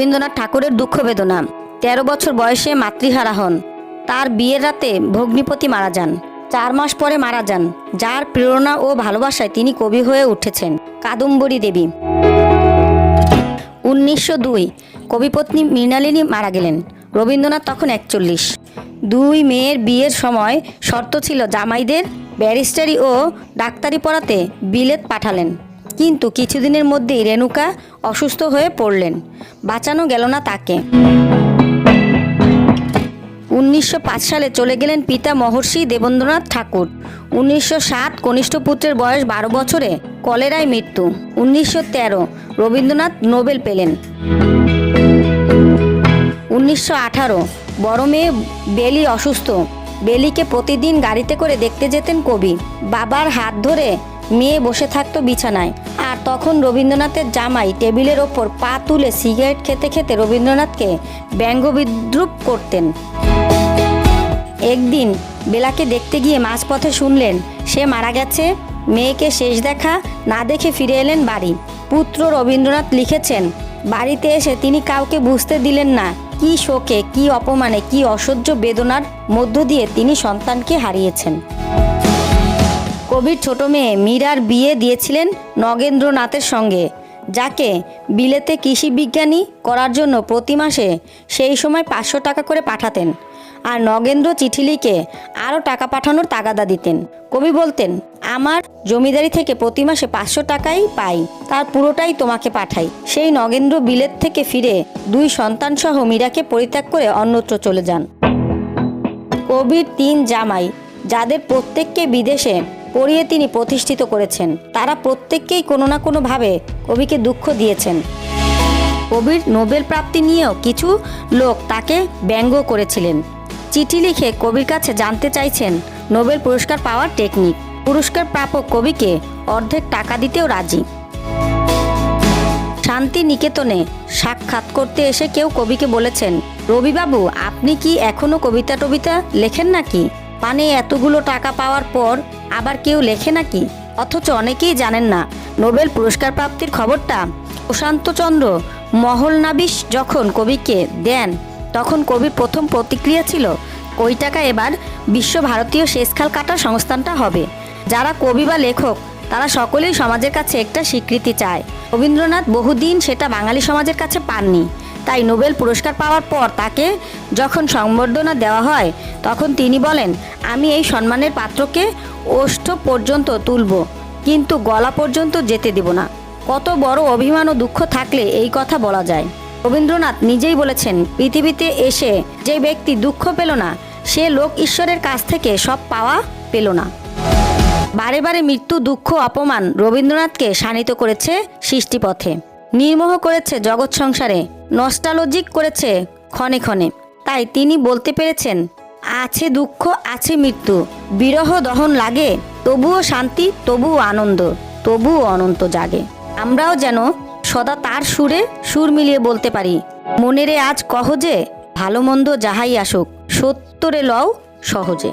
রবীন্দ্রনাথ ঠাকুরের দুঃখ বেদনা। 13 বছর বয়সে মাতৃহারা হন। তার বিয়ের রাতে ভগ্নিপতি মারা যান। 4 মাস পরে মারা যান। যার প্রেরণা ও ভালোবাসায় তিনি কবি হয়ে উঠেছেন। কাদম্বরী দেবী। 1902 কবিপত্নী মৃণালিনী মারা গেলেন। রবীন্দ্রনাথ তখন 41। 2 মেয়ের বিয়ের সময় শর্ত ছিল জামাইদের ব্যারিস্টারি ও ডাক্তারি পড়াতে বিলেত পাঠালেন। কিন্তু কিছুদিনের মধ্যেই রেণুকা অসুস্থ হয়ে পড়লেন। বাঁচানো গেল না তাকে। 1905 সালে চলে গেলেন পিতা মহর্ষি দেবেন্দ্রনাথ ঠাকুর। 1907 কনিষ্ঠ পুত্রের বয়স 12 বছরে কলেরায় মৃত্যু। 1913 রবীন্দ্রনাথ নোবেল পেলেন। 1918 বড় মেয়ে বেলি অসুস্থ। বেলিকে প্রতিদিন গাড়িতে করে দেখতে যেতেন কবি। বাবার হাত ধরে মেয়ে বসে থাকতো বিছানায়। আর তখন রবীন্দ্রনাথের জামাই টেবিলের ওপর পা তুলে সিগারেট খেতে খেতে রবীন্দ্রনাথকে ব্যঙ্গ বিদ্রূপ করতেন। একদিন বেলাকে দেখতে গিয়ে মাঝপথে শুনলেন সে মারা গেছে। মেয়েকে শেষ দেখা না দেখে ফিরে এলেন বাড়ি। পুত্র রবীন্দ্রনাথ লিখেছেন, বাড়িতে এসে তিনি কাউকে বুঝতে দিলেন না কি শোকে, কি অপমানে, কি অসহ্য বেদনার মধ্য দিয়ে তিনি সন্তানকে হারিয়েছেন। কবির ছোট মেয়ে মীরার বিয়ে দিয়েছিলেন নগেন্দ্রনাথের সঙ্গে, যাকে বিলেতে কৃষি বিজ্ঞানী করার জন্য প্রতি মাসে সেই সময় 500 টাকা করে পাঠাতেন। আর নগেন্দ্র চিঠি লিখে আরও টাকা পাঠানোর তাগাদা দিতেন। কবি বলতেন, আমার জমিদারি থেকে প্রতি মাসে 500 টাকাই পাই, তার পুরোটাই তোমাকে পাঠাই। সেই নগেন্দ্র বিলেত থেকে ফিরে 2 সন্তানসহ মীরাকে পরিত্যাগ করে অন্যত্র চলে যান। কবির 3 জামাই, যাদের প্রত্যেককে বিদেশে পড়িয়ে তিনি প্রতিষ্ঠিত করেছেন, তারা প্রত্যেককেই কোনো না কোনোভাবে কবিকে দুঃখ দিয়েছেন। কবির নোবেল প্রাপ্তি নিয়েও কিছু লোক তাকে ব্যঙ্গ করেছিলেন। চিঠি লিখে কবির কাছে জানতে চাইছেন নোবেল পুরস্কার পাওয়ার টেকনিক। পুরস্কার প্রাপক কবিকে অর্ধেক টাকা দিতেও রাজি। শান্তি নিকেতনে সাক্ষাৎ করতে এসে কেউ কবিকে বলেছেন, রবিবাবু আপনি কি এখনো কবিতা টবিতা লেখেন নাকি? মানে এতগুলো টাকা পাওয়ার পর আবার কেউ লেখে নাকি? অথচ অনেকেই জানেন না নোবেল পুরস্কার প্রাপ্তির খবরটা প্রশান্তচন্দ্র মহলনাবিশ যখন কবিকে দেন, তখন কবির প্রথম প্রতিক্রিয়া ছিল, ওই টাকা এবার বিশ্বভারতীয় শেষখাল কাটার সংস্থানটা হবে। যারা কবি বা লেখক তারা সকলেই সমাজের কাছে একটা স্বীকৃতি চায়। রবীন্দ্রনাথ বহুদিন সেটা বাঙালি সমাজের কাছে পাননি। তাই নোবেল পুরস্কার পাওয়ার পর তাকে যখন সংবর্ধনা দেওয়া হয়, তখন তিনি বলেন, আমি এই সম্মানের পাত্রকে ওষ্ঠ পর্যন্ত তুলব, কিন্তু গলা পর্যন্ত যেতে দেব না। কত বড় অভিমান ও দুঃখ থাকলে এই কথা বলা যায়। রবীন্দ্রনাথ নিজেই বলেছেন, পৃথিবীতে এসে যে ব্যক্তি দুঃখ পেল না, সে লোক ঈশ্বরের কাছ থেকে সব পাওয়া পেল না। বারে বারে মৃত্যু, দুঃখ, অপমান রবীন্দ্রনাথকে শানিত করেছে সৃষ্টিপথে, নির্মোহ করেছে জগৎ সংসারে, নস্টালজিক করেছে ক্ষণে ক্ষণে। তাই তিনি বলতে পেরেছেন, আছে দুঃখ, আছে মৃত্যু, বিরহ দহন লাগে, তবুও শান্তি, তবুও আনন্দ, তবুও অনন্ত জাগে। আমরাও যেন সদা তার সুরে সুর মিলিয়ে বলতে পারি, মনেরে আজ কহ যে, ভালো মন্দ যাহাই আসুক, সত্যরে লও সহজে।